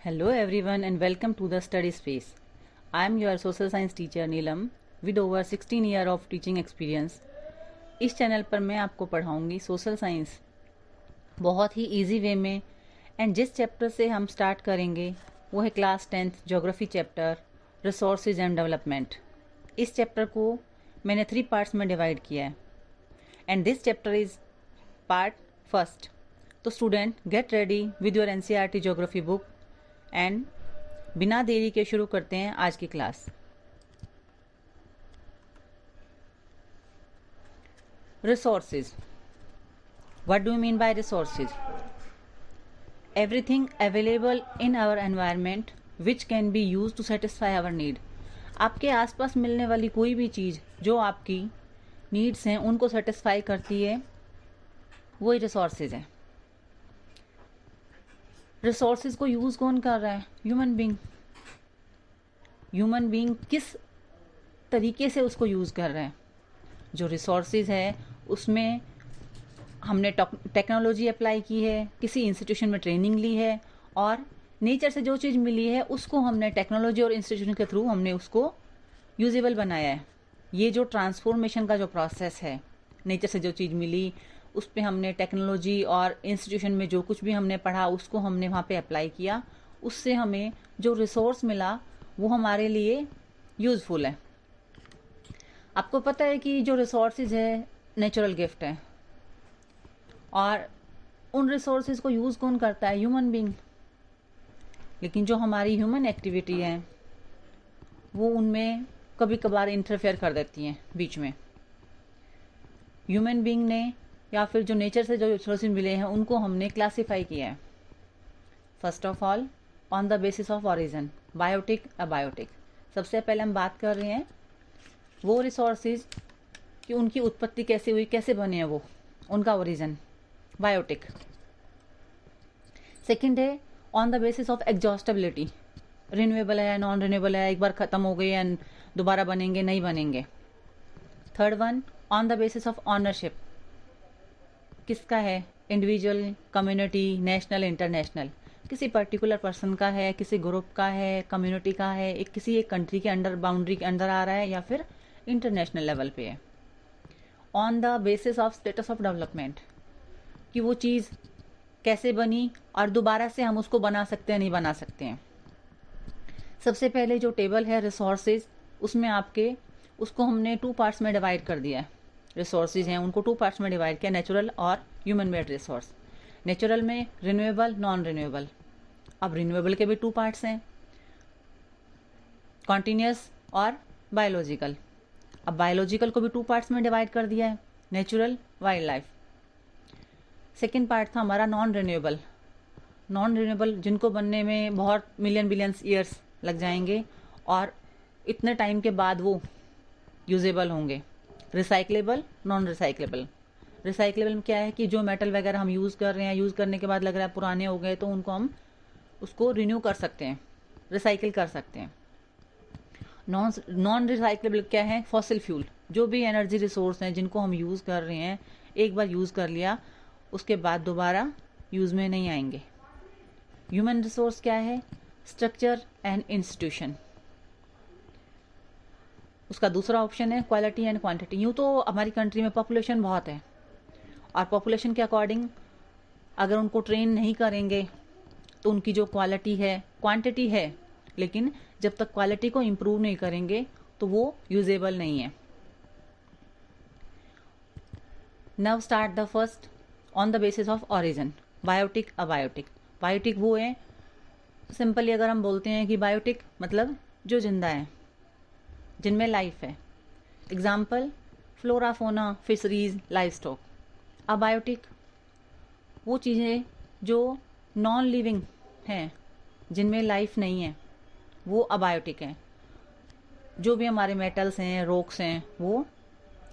Hello everyone and welcome to the study space. I am your social science teacher Neelam with over 16 year of teaching experience. इस channel पर मैं आपको पढ़ाऊंगी social science बहुत ही easy way में and जिस chapter से हम start करेंगे वो है class 10th geography chapter resources and development. इस चैप्टर को मैंने 3 पार्ट्स में डिवाइड किया है and this chapter is part first. तो student get ready with your NCERT geography book and बिना देरी के शुरू करते हैं आज की class. Resources, what do you mean by resources? Everything available in our environment which can be use to satisfy our need. आपके आसपास मिलने वाली कोई भी चीज़ जो आपकी नीड्स हैं उनको सेटिस्फाई करती है, वही रिसोर्सेज है। रिसोर्सेज को यूज़ कौन कर रहा है? Human being. ह्यूमन बीइंग किस तरीके से उसको यूज़ कर रहे हैं? जो रिसोर्सेज है उसमें हमने टेक्नोलॉजी अप्लाई की है, किसी इंस्टीट्यूशन में ट्रेनिंग ली है और नेचर से जो चीज़ मिली है उसको हमने टेक्नोलॉजी और इंस्टीट्यूशन के थ्रू हमने उसको यूजेबल बनाया है। ये जो ट्रांसफॉर्मेशन का जो प्रोसेस है, नेचर से जो चीज़ मिली उस पर हमने टेक्नोलॉजी और इंस्टीट्यूशन में जो कुछ भी हमने पढ़ा उसको हमने वहाँ पे अप्लाई किया, उससे हमें जो रिसोर्स मिला वो हमारे लिए यूज़फुल है। आपको पता है कि जो रिसोर्सेज है नेचुरल गिफ्ट है और उन रिसोर्सेज को यूज़ कौन करता है? Human being. लेकिन जो हमारी ह्यूमन एक्टिविटी है वो उनमें कभी कभार इंटरफेयर कर देती हैं बीच में। ह्यूमन बीइंग ने या फिर जो नेचर से जो रिसोर्सेज मिले हैं उनको हमने क्लासीफाई किया है। First of all on the basis of origin, biotic abiotic. सबसे पहले हम बात कर रहे हैं वो रिसोर्सेज कि उनकी उत्पत्ति कैसे हुई, कैसे बने हैं वो, उनका ओरिजिन बायोटिक। सेकंड है on the basis of exhaustibility, renewable है, नॉन रिन्यूएबल है, एक बार खत्म हो गए एंड दोबारा बनेंगे नहीं बनेंगे। Third one on the basis of ownership, किसका है? Individual, community, national, international. किसी पर्टिकुलर पर्सन का है, किसी ग्रुप का है, कम्युनिटी का है, किसी एक कंट्री के अंडर, बाउंड्री के अंदर आ रहा है या फिर इंटरनेशनल लेवल पे है। On the basis of status of development, कि वो चीज़ कैसे बनी और दोबारा से हम उसको बना सकते हैं नहीं बना सकते हैं। सबसे पहले जो टेबल है रिसोर्सेज, उसमें आपके उसको हमने 2 पार्ट्स में डिवाइड कर दिया है। रिसोर्सेज हैं उनको 2 पार्ट्स में डिवाइड किया, नेचुरल और ह्यूमन मेड रिसोर्स। नेचुरल में रिन्यूएबल, नॉन रिन्यूएबल। अब रिन्यूएबल के भी 2 पार्ट्स हैं, कॉन्टिन्यूस और बायोलॉजिकल। अब बायोलॉजिकल को भी 2 पार्ट्स में डिवाइड कर दिया है, natural, wild life. Second part था हमारा नॉन रिन्यूएबल। नॉन रिन्यूएबल जिनको बनने में बहुत मिलियन बिलियंस ईयर्स लग जाएंगे और इतने टाइम के बाद वो यूजेबल होंगे। Recyclable, non recyclable. रिसाइक्लेबल में क्या है कि जो मेटल वगैरह हम यूज़ कर रहे हैं, यूज़ करने के बाद लग रहा है पुराने हो गए, तो उनको हम उसको रिन्यू कर सकते हैं, रिसाइकिल कर सकते हैं। नॉन रिसाइक्लेबल क्या है? फॉसिल फ्यूल, जो भी एनर्जी रिसोर्स हैं जिनको हम यूज़ कर रहे हैं, एक बार यूज़ कर लिया उसके बाद दोबारा यूज़ में नहीं आएंगे। ह्यूमन रिसोर्स क्या है? Structure and institution. उसका दूसरा ऑप्शन है क्वालिटी एंड क्वांटिटी। यूँ तो हमारी कंट्री में पॉपुलेशन बहुत है और पॉपुलेशन के अकॉर्डिंग अगर उनको ट्रेन नहीं करेंगे तो उनकी जो क्वालिटी है, क्वांटिटी है, लेकिन जब तक क्वालिटी को इम्प्रूव नहीं करेंगे तो वो यूजेबल नहीं है। Now start the first on the basis of origin, biotic abiotic. Biotic वो है, सिंपली अगर हम बोलते हैं कि बायोटिक मतलब जो जिंदा है, जिनमें लाइफ है। एग्जाम्पल फ्लोरा, फोना, फिशरीज, लाइफ स्टॉक। अबायोटिक वो चीज़ें जो नॉन लिविंग हैं, जिनमें लाइफ नहीं है, वो अबायोटिक हैं। जो भी हमारे मेटल्स हैं, रॉक्स हैं, वो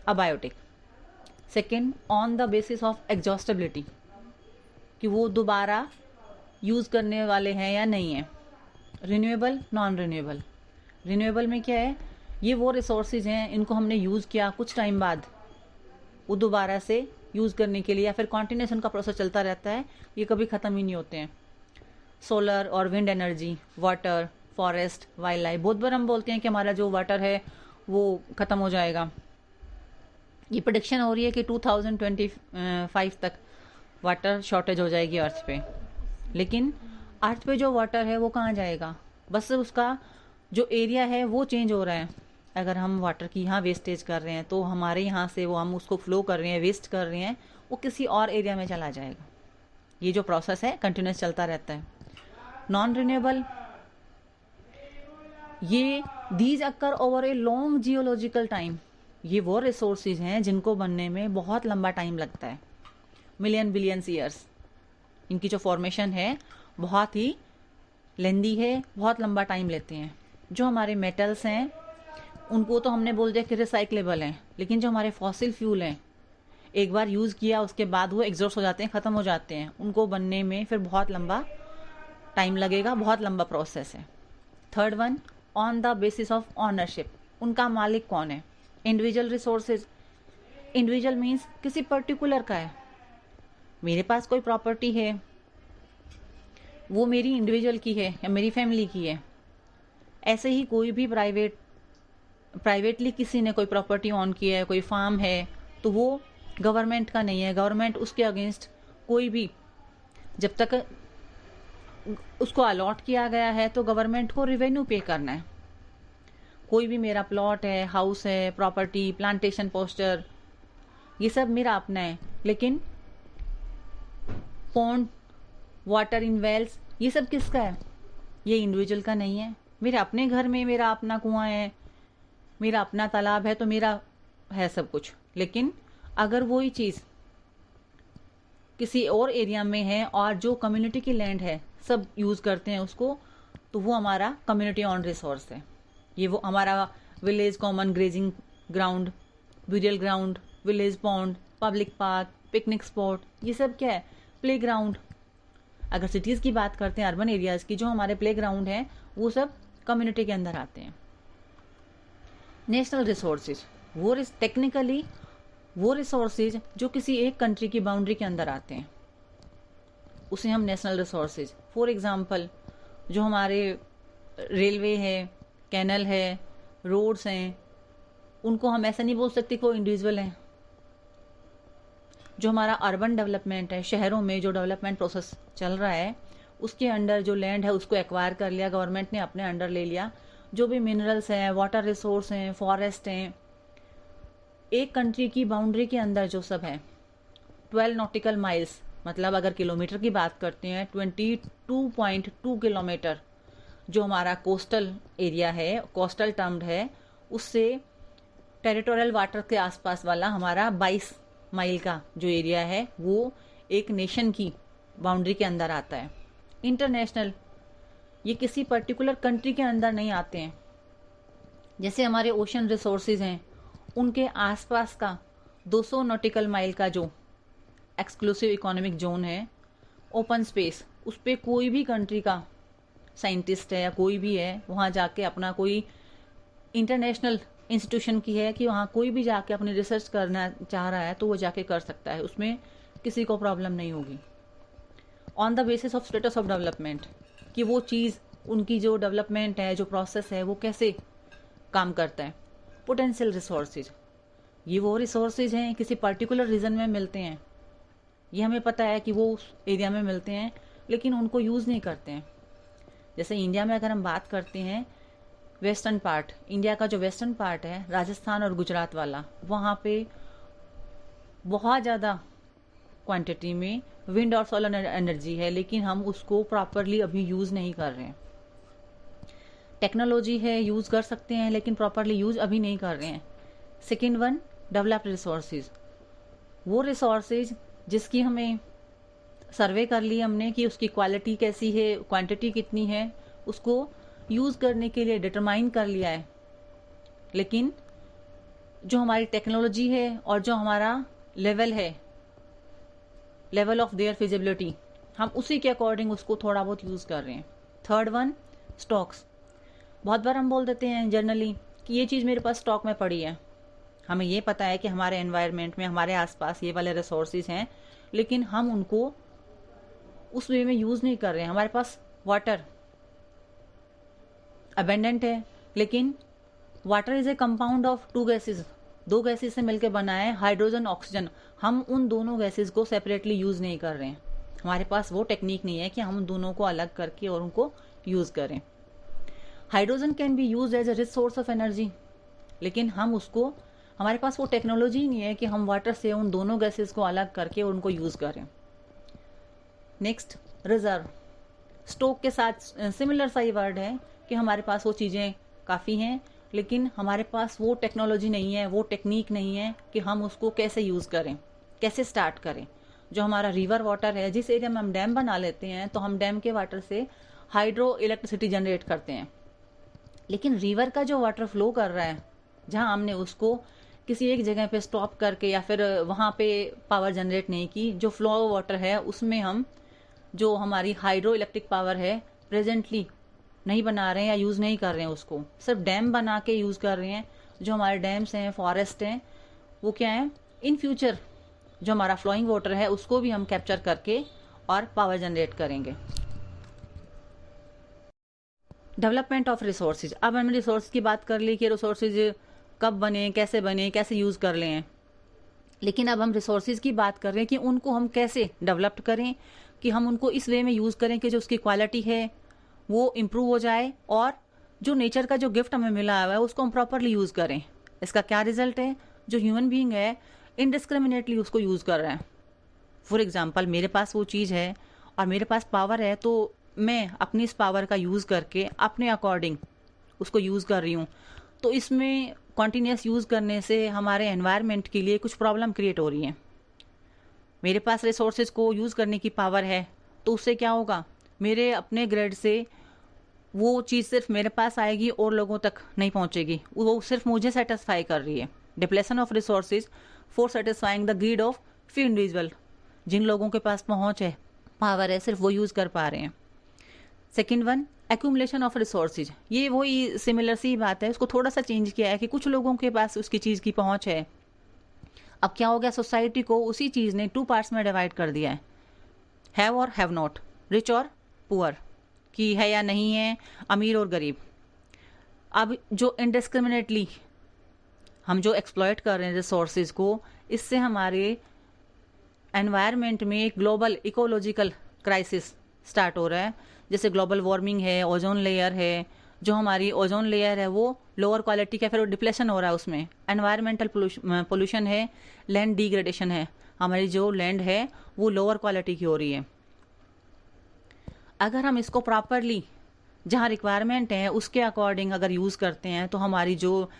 abiotic. Second on the basis of exhaustibility, कि वो दोबारा यूज़ करने वाले हैं या नहीं है। Renewable, non renewable. रिन्यूएबल में क्या है? ये वो रिसोर्सेज हैं, इनको हमने यूज़ किया, कुछ टाइम बाद वो दोबारा से यूज़ करने के लिए या फिर कॉन्टिन्यूस उनका प्रोसेस चलता रहता है, ये कभी ख़त्म ही नहीं होते हैं। सोलर और wind energy, water, forest, wild life. बहुत बार हम बोलते हैं कि हमारा जो वाटर है वो ख़त्म हो जाएगा। ये प्रेडिक्शन हो रही है कि 2025 तक वाटर शॉर्टेज हो जाएगी अर्थ पे। लेकिन अर्थ पे जो वाटर है वो कहाँ जाएगा? बस उसका जो एरिया है वो चेंज हो रहा है। अगर हम वाटर की यहाँ वेस्टेज कर रहे हैं तो हमारे यहाँ से वो हम उसको फ्लो कर रहे हैं, वेस्ट कर रहे हैं, वो किसी और एरिया में चला जाएगा। ये जो प्रोसेस है कंटिन्यूस चलता रहता है। नॉन रिन्यूएबल, ये these occur over a long geological time. ये वो रिसोर्सेज हैं जिनको बनने में बहुत लंबा टाइम लगता है, मिलियन बिलियंस ईयर्स। इनकी जो फॉर्मेशन है बहुत ही लेंदी है, बहुत लंबा टाइम लेते हैं। जो हमारे मेटल्स हैं उनको तो हमने बोल दिया कि रिसाइक्लेबल हैं, लेकिन जो हमारे फॉसिल फ्यूल हैं एक बार यूज़ किया उसके बाद वो एग्जॉस्ट हो जाते हैं, ख़त्म हो जाते हैं। उनको बनने में फिर बहुत लंबा टाइम लगेगा, बहुत लंबा प्रोसेस है। Third one, on the basis of ownership. उनका मालिक कौन है? Individual resources. इंडिविजुअल मीन्स किसी पर्टिकुलर का है। मेरे पास कोई प्रॉपर्टी है, वो मेरी इंडिविजुअल की है या मेरी फैमिली की है। ऐसे ही कोई भी प्राइवेटली किसी ने कोई प्रॉपर्टी ऑन की है, कोई फार्म है, तो वो गवर्नमेंट का नहीं है। गवर्नमेंट उसके अगेंस्ट कोई भी, जब तक उसको अलॉट किया गया है तो गवर्नमेंट को रिवेन्यू पे करना है। कोई भी मेरा प्लॉट है, हाउस है, प्रॉपर्टी, प्लांटेशन, पोस्टर, ये सब मेरा अपना है। लेकिन पॉन्ड, वाटर इन वेल्स, ये सब किसका है? ये इंडिविजुअल का नहीं है। मेरे अपने घर में मेरा अपना कुआं है, मेरा अपना तालाब है, तो मेरा है सब कुछ। लेकिन अगर वही चीज़ किसी और एरिया में है और जो कम्युनिटी की लैंड है, सब यूज़ करते हैं उसको, तो वो हमारा कम्युनिटी ऑन रिसोर्स है। ये वो हमारा village common grazing ground, burial ground, village pond, public park, picnic spot, ये सब क्या है? Play ground. अगर सिटीज़ की बात करते हैं, अर्बन एरियाज़ की, जो हमारे प्ले ग्राउंड हैं वो सब कम्युनिटी के अंदर आते हैं। नेशनल रिसोर्सेज, वो टेक्निकली वो रिसोर्सेज जो किसी एक कंट्री की बाउंड्री के अंदर आते हैं, उसे हम नेशनल रिसोर्सेज। फॉर एग्जांपल, जो हमारे रेलवे है, कैनल है, रोड्स हैं, उनको हम ऐसा नहीं बोल सकते कि वो इंडिविजुअल हैं। जो हमारा अर्बन डेवलपमेंट है, शहरों में जो डेवलपमेंट प्रोसेस चल रहा है, उसके अंडर जो लैंड है उसको एक्वायर कर लिया, गवर्नमेंट ने अपने अंडर ले लिया। जो भी मिनरल्स हैं, वाटर रिसोर्स हैं, फॉरेस्ट हैं, एक कंट्री की बाउंड्री के अंदर जो सब है, 12 नॉटिकल माइल्स, मतलब अगर किलोमीटर की बात करते हैं 22.2 किलोमीटर, जो हमारा कोस्टल एरिया है, कोस्टल टर्म्ड है, उससे टेरिटोरियल वाटर के आसपास वाला हमारा 22 माइल का जो एरिया है वो एक नेशन की बाउंड्री के अंदर आता है। इंटरनेशनल, ये किसी पर्टिकुलर कंट्री के अंदर नहीं आते हैं। जैसे हमारे ओशन रिसोर्सेज हैं, उनके आसपास का 200 नॉटिकल माइल का जो एक्सक्लूसिव इकोनॉमिक जोन है, ओपन स्पेस, उस पर कोई भी कंट्री का साइंटिस्ट है या कोई भी है, वहाँ जाके अपना कोई इंटरनेशनल इंस्टीट्यूशन की है कि वहाँ कोई भी जाके अपनी रिसर्च करना चाह रहा है तो वो जाके कर सकता है, उसमें किसी को प्रॉब्लम नहीं होगी। On the basis of status of development, कि वो चीज़, उनकी जो डेवलपमेंट है, जो प्रोसेस है, वो कैसे काम करता है। पोटेंशियल रिसोर्सेज, ये वो रिसोर्सेज हैं किसी पर्टिकुलर रीजन में मिलते हैं, ये हमें पता है कि वो उस एरिया में मिलते हैं, लेकिन उनको यूज़ नहीं करते हैं। जैसे इंडिया में अगर हम बात करते हैं, वेस्टर्न पार्ट, इंडिया का जो वेस्टर्न पार्ट है, राजस्थान और गुजरात वाला, वहाँ पे बहुत ज़्यादा क्वांटिटी में विंड और सोलर एनर्जी है, लेकिन हम उसको प्रॉपरली अभी यूज़ नहीं कर रहे हैं। टेक्नोलॉजी है, यूज़ कर सकते हैं, लेकिन प्रॉपरली यूज़ अभी नहीं कर रहे हैं। सेकेंड वन, डेवलप्ड रिसोर्सेज, वो रिसोर्सेज जिसकी हमें सर्वे कर ली हमने कि उसकी क्वालिटी कैसी है, क्वांटिटी कितनी है, उसको यूज़ करने के लिए डिटरमाइन कर लिया है, लेकिन जो हमारी टेक्नोलॉजी है और जो हमारा लेवल है, लेवल ऑफ देयर फिजिबिलिटी, हम उसी के अकॉर्डिंग उसको थोड़ा बहुत यूज़ कर रहे हैं। Third one, stocks. बहुत बार हम बोल देते हैं जनरली कि ये चीज़ मेरे पास स्टॉक में पड़ी है। हमें ये पता है कि हमारे एनवायरनमेंट में, हमारे आसपास ये वाले रिसोर्सेज हैं, लेकिन हम उनको उस वे में यूज़ नहीं कर रहे हैं। हमारे पास वाटर अबेंडेंट है, लेकिन water is a compound of two gases, दो गैसेस से मिलकर बना है, हाइड्रोजन ऑक्सीजन। हम उन दोनों गैसेस को सेपरेटली यूज नहीं कर रहे हैं, हमारे पास वो टेक्निक नहीं है कि हम दोनों को अलग करके और उनको यूज करें। Hydrogen can be use as a rich source of energy, लेकिन हम उसको, हमारे पास वो टेक्नोलॉजी नहीं है कि हम वाटर से उन दोनों गैसेस को अलग करके उनको यूज करें। Next, reserve. स्टोक के साथ सिमिलर सा ही वर्ड है कि हमारे पास वो चीज़ें काफ़ी हैं, लेकिन हमारे पास वो टेक्नोलॉजी नहीं है, वो टेक्निक नहीं है कि हम उसको कैसे यूज़ करें, कैसे स्टार्ट करें। जो हमारा रिवर वाटर है, जिस एरिया में हम डैम बना लेते हैं तो हम डैम के वाटर से हाइड्रो इलेक्ट्रिसिटी जनरेट करते हैं, लेकिन रिवर का जो वाटर फ्लो कर रहा है, जहाँ हमने उसको किसी एक जगह पे स्टॉप करके या फिर वहाँ पे पावर जनरेट नहीं की, जो फ्लो वाटर है उसमें हम जो हमारी हाइड्रो इलेक्ट्रिक पावर है प्रेजेंटली नहीं बना रहे हैं या यूज़ नहीं कर रहे हैं, उसको सिर्फ डैम बना के यूज़ कर रहे हैं। जो हमारे डैम्स हैं, फॉरेस्ट हैं, वो क्या है, इन फ्यूचर जो हमारा फ्लोइंग वाटर है उसको भी हम कैप्चर करके और पावर जनरेट करेंगे। Development of resources. अब हमने रिसोर्स की बात कर ली कि रिसोर्सेज कब बने, कैसे यूज़ कर लें, लेकिन अब हम रिसोर्सेज की बात कर रहे हैं कि उनको हम कैसे डेवलप करें, कि हम उनको इस वे में यूज़ करें कि जो उसकी क्वालिटी है वो इम्प्रूव हो जाए और जो नेचर का जो गिफ्ट हमें मिला हुआ है उसको हम प्रॉपरली यूज़ करें। इसका क्या रिजल्ट है, जो ह्यूमन बीइंग है इनडिस्क्रिमिनेटली उसको यूज़ कर रहा है। फॉर एग्जाम्पल, मेरे पास वो चीज़ है और मेरे पास पावर है, तो मैं अपनी इस पावर का यूज़ करके अपने अकॉर्डिंग उसको यूज़ कर रही हूँ। तो इसमें कॉन्टीन्यूस यूज़ करने से हमारे एनवायरनमेंट के लिए कुछ प्रॉब्लम क्रिएट हो रही है। मेरे पास रिसोर्सेज को यूज़ करने की पावर है, तो उससे क्या होगा, मेरे अपने ग्रेड से वो चीज़ सिर्फ मेरे पास आएगी और लोगों तक नहीं पहुंचेगी, वो सिर्फ मुझे सेटिस्फाई कर रही है। Depletion of resources for satisfying the greed of few individual. जिन लोगों के पास पहुंच है, पावर है, सिर्फ वो यूज़ कर पा रहे हैं। Second one, accumulation of resources. ये वही सिमिलर सी बात है, उसको थोड़ा सा चेंज किया है कि कुछ लोगों के पास उसकी चीज़ की पहुंच है। अब क्या हो गया, सोसाइटी को उसी चीज़ ने टू पार्ट्स में डिवाइड कर दिया है, हैव और हैव नॉट, रिच और पुअर, कि है या नहीं है, अमीर और गरीब। अब जो इनडिस्क्रिमिनेटली हम जो एक्सप्लॉइट कर रहे हैं रिसोर्सेज को, इससे हमारे एनवायरनमेंट में एक ग्लोबल इकोलॉजिकल क्राइसिस स्टार्ट हो रहा है। जैसे ग्लोबल वार्मिंग है, ओजोन लेयर है, जो हमारी ओजोन लेयर है वो लोअर क्वालिटी का, फिर डिप्लेशन हो रहा है उसमें। एनवायरमेंटल पोल्यूशन है, लैंड डिग्रेडेशन है, हमारी जो लैंड है वो लोअर क्वालिटी की हो रही है। अगर हम इसको प्रॉपरली जहाँ रिक्वायरमेंट है उसके अकॉर्डिंग अगर यूज़ करते हैं तो हमारी जो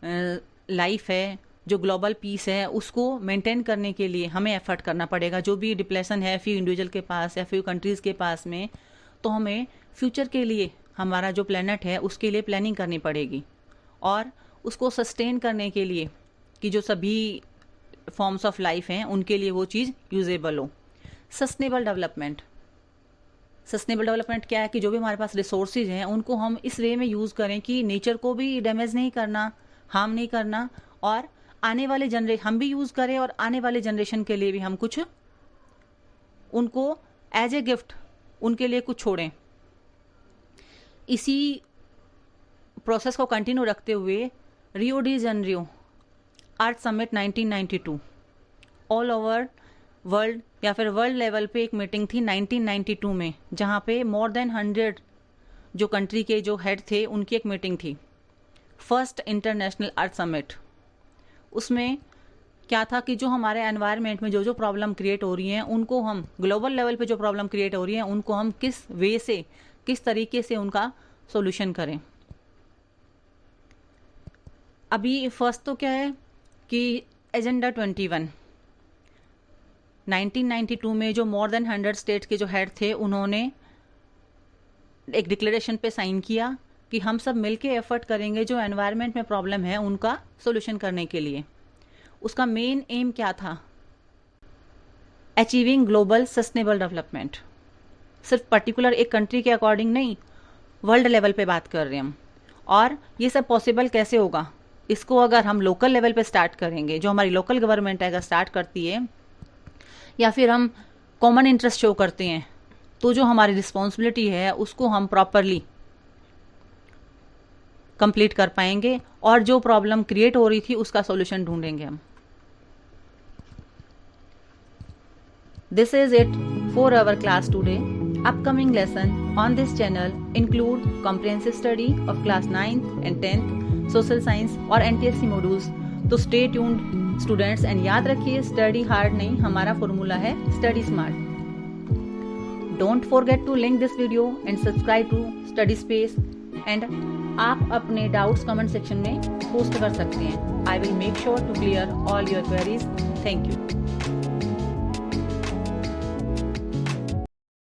लाइफ है, जो ग्लोबल पीस है, उसको मेंटेन करने के लिए हमें एफर्ट करना पड़ेगा। जो भी डिप्लेशन है फ्यू इंडिविजुअल के पास या फ्यू कंट्रीज़ के पास में, तो हमें फ्यूचर के लिए हमारा जो प्लेनेट है उसके लिए प्लानिंग करनी पड़ेगी और उसको सस्टेन करने के लिए कि जो सभी फॉर्म्स ऑफ लाइफ हैं उनके लिए वो चीज़ यूजेबल हो। Sustainable development. सस्टेनेबल डेवलपमेंट क्या है कि जो भी हमारे पास रिसोर्सेज हैं उनको हम इस वे में यूज़ करें कि नेचर को भी डैमेज नहीं करना, हार्म नहीं करना, और आने वाले हम भी यूज़ करें और आने वाले जनरेशन के लिए भी हम कुछ उनको एज ए गिफ्ट उनके लिए कुछ छोड़ें। इसी प्रोसेस को कंटिन्यू रखते हुए रियो डी जेनेरियो अर्थ समिट 1992 ऑल ओवर वर्ल्ड या फिर वर्ल्ड लेवल पे एक मीटिंग थी 1992 में, जहाँ पे मोर देन 100 जो कंट्री के जो हेड थे उनकी एक मीटिंग थी, फर्स्ट इंटरनेशनल अर्थ समिट। उसमें क्या था कि जो हमारे एनवायरनमेंट में जो जो प्रॉब्लम क्रिएट हो रही हैं उनको हम ग्लोबल लेवल पे जो प्रॉब्लम क्रिएट हो रही हैं उनको हम किस वे से, किस तरीके से उनका सॉल्यूशन करें। अभी फर्स्ट तो क्या है कि एजेंडा 21 1992 में जो मोर देन 100 स्टेट के जो हेड थे उन्होंने एक डिक्लेरेशन पे साइन किया कि हम सब मिलके एफर्ट करेंगे जो एनवायरनमेंट में प्रॉब्लम है उनका सॉल्यूशन करने के लिए। उसका मेन एम क्या था, अचीविंग ग्लोबल सस्टेनेबल डेवलपमेंट। सिर्फ पर्टिकुलर एक कंट्री के अकॉर्डिंग नहीं, वर्ल्ड लेवल पे बात कर रहे हैं हम। और ये सब पॉसिबल कैसे होगा, इसको अगर हम लोकल लेवल पे स्टार्ट करेंगे, जो हमारी लोकल गवर्नमेंट अगर स्टार्ट करती है, या फिर हम कॉमन इंटरेस्ट शो करते हैं, तो जो हमारी रिस्पॉन्सिबिलिटी है उसको हम प्रॉपरली कंप्लीट कर पाएंगे और जो प्रॉब्लम क्रिएट हो रही थी उसका सॉल्यूशन ढूंढेंगे हम। This is it for our class today. Upcoming lesson on this channel include comprehensive study of class 9th and 10th, social science और NTSC modules। तो stay tuned students and याद रखिए study hard नहीं, हमारा formula है study smart। Don't forget to link this video and subscribe to Study Space and आप अपने doubts comment section में पोस्ट कर सकते हैं। I will make sure to clear all your queries। Thank you।